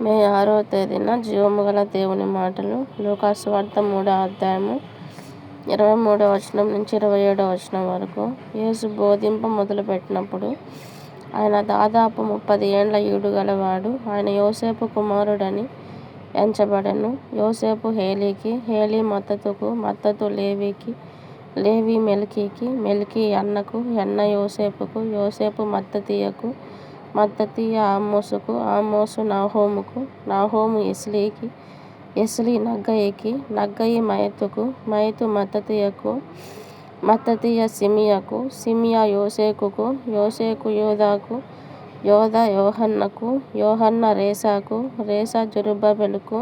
మే 6వ తేదీన జీవము గల దేవుని మాటలు. లూకాసు వార్త 3వ అధ్యాయము 23వ వచనం నుంచి 27వ వచనం వరకు. యేసు బోధింప మొదలుపెట్టినప్పుడు ఆయన దాదాపు 30 ఏండ్ల ఈడు గలవాడు. ఆయన యోసేపు కుమారుడని ఎంచబడెను. యోసేపు హేలీకి, హేలీ మత్తతుకు, మత్తతు లేవీకి, లేవీ మెల్కీకి, మెల్కీ యన్నకు, యన్న యోసేపుకు, యోసేపు మత్తతీయకు, మత్తతీయ ఆమోసుకు, ఆమోసు నాహోముకు, నాహోము ఎస్లీకి, ఎస్లీ నగ్గయికి, నగ్గయి మయతుకు, మయతు మత్తతీయకు, మత్తతీయ సిమియకు, సిమియ యోసేకుకు, యోసేకు యోదాకు, యోదా యోహన్నకు, యోహన్న రేసాకు, రేసా జెరుబ్బబెలుకు,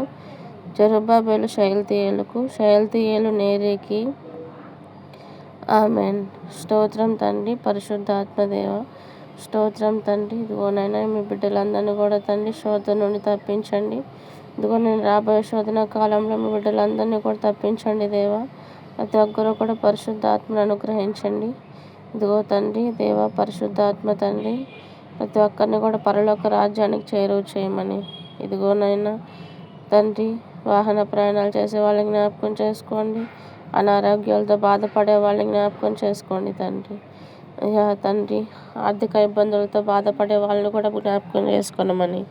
జెరుబ్బబెలు షయల్తీయేలుకు, షయల్తీయేలు నేరీకి. ఆమేన్. స్తోత్రం తండ్రి, పరిశుద్ధాత్మదేవ స్తోత్రం తండ్రి. ఇదిగోనైనా మీ బిడ్డలందరినీ కూడా తండ్రి శోధన నుండి తప్పించండి. ఇదిగో నేను రాబోయే శోధన కాలంలో మీ బిడ్డలందరినీ కూడా తప్పించండి దేవా. ప్రతి ఒక్కరూ కూడా పరిశుద్ధాత్మను అనుగ్రహించండి. ఇదిగో తండ్రి దేవా, పరిశుద్ధాత్మ తండ్రి ప్రతి ఒక్కరిని కూడా పరలోక రాజ్యానికి చేరువ చేయమని. ఇదిగోనైనా తండ్రి, వాహన ప్రయాణాలు చేసే వాళ్ళని జ్ఞాపకం చేసుకోండి. అనారోగ్యాలతో బాధపడే వాళ్ళని జ్ఞాపకం చేసుకోండి తండ్రి. అయ్యా తండ్రి, ఆర్థిక ఇబ్బందులతో బాధపడే వాళ్ళని కూడా జ్ఞాపకం చేసుకోనమని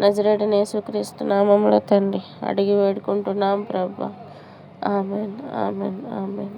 నజరేయుడైన యేసుక్రీస్తు నామములో తండ్రి అడిగి వేడుకుంటున్నాం ప్రభువా. ఆమేన్, ఆమేన్, ఆమేన్.